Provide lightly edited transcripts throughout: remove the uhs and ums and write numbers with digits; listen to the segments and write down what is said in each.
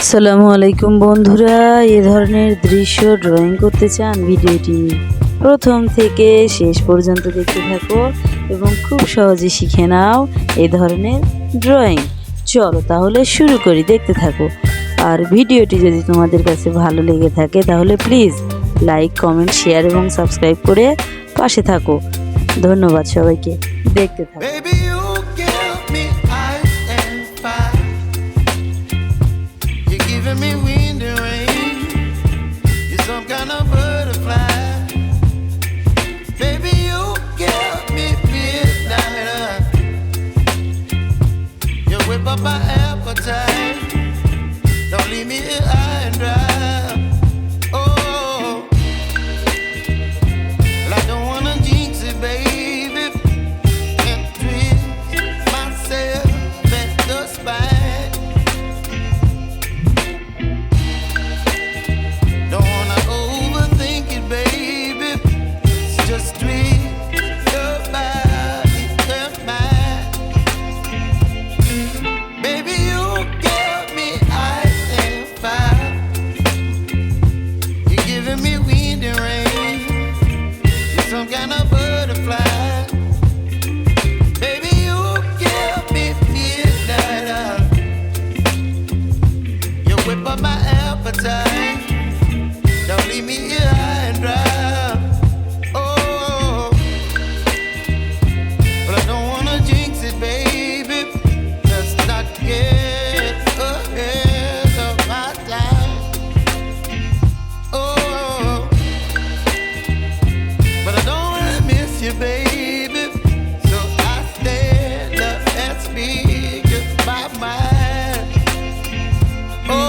আসসালামু আলাইকুম বন্ধুরা, এ ধরনের দৃশ্য ড্রয়িং করতে চান? ভিডিওটি প্রথম থেকে শেষ পর্যন্ত দেখতে থাকো এবং খুব সহজে শিখে নাও এ ধরনের ড্রয়িং। চলো তাহলে শুরু করি, দেখতে থাকো। আর ভিডিওটি যদি তোমাদের কাছে ভালো লেগে থাকে তাহলে প্লিজ লাইক, কমেন্ট, শেয়ার এবং সাবস্ক্রাইব করে পাশে থাকো। ধন্যবাদ সবাইকে, দেখতে থাকো। Giving me wind and rain, you're some kind of butterfly. Baby, you give me midnight. You whip up my appetite. Don't leave me here high and dry. Oh, well, I don't wanna jinx it, baby, and twist myself at the spine. Don't leave me here high and dry. Oh, but I don't wanna jinx it, baby. Let's not get ahead of my time. Oh, but I don't wanna miss you, baby. So I stand up and speak just my mind. Oh.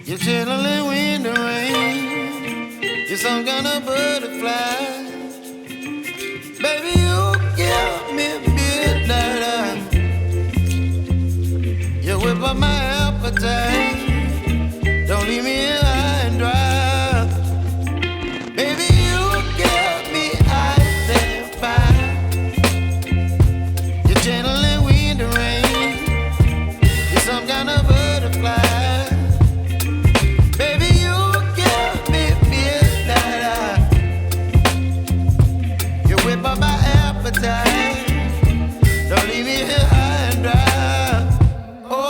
You're chilling wind and rain. You're some kind of butterfly. Baby, you give me midnight. You whip up my appetite. Don't leave me here high and dry. Baby, you give me ice and fire. You're channeling wind and rain. You're some kind of butterfly. Don't leave me here high and dry. Oh,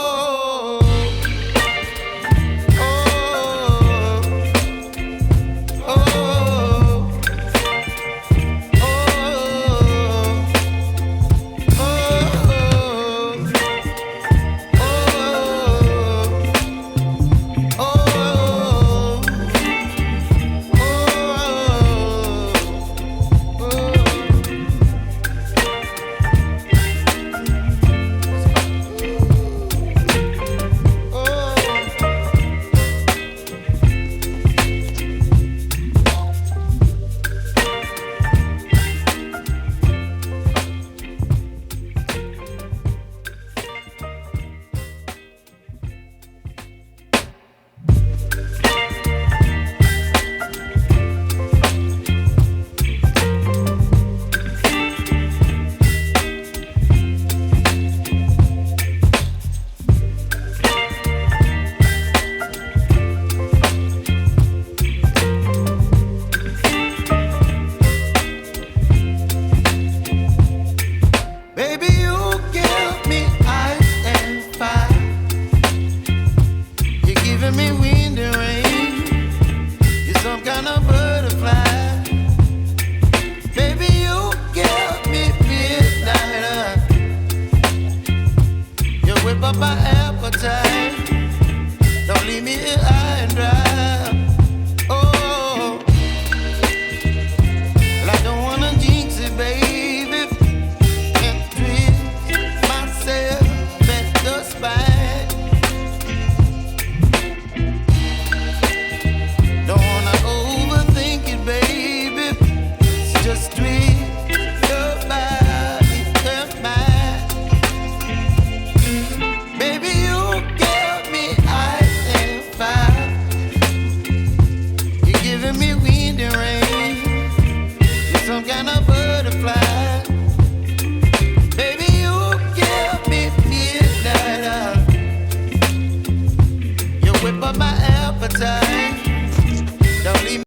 oh, oh, oh, Giving me wind and rain. You're some kind of bird.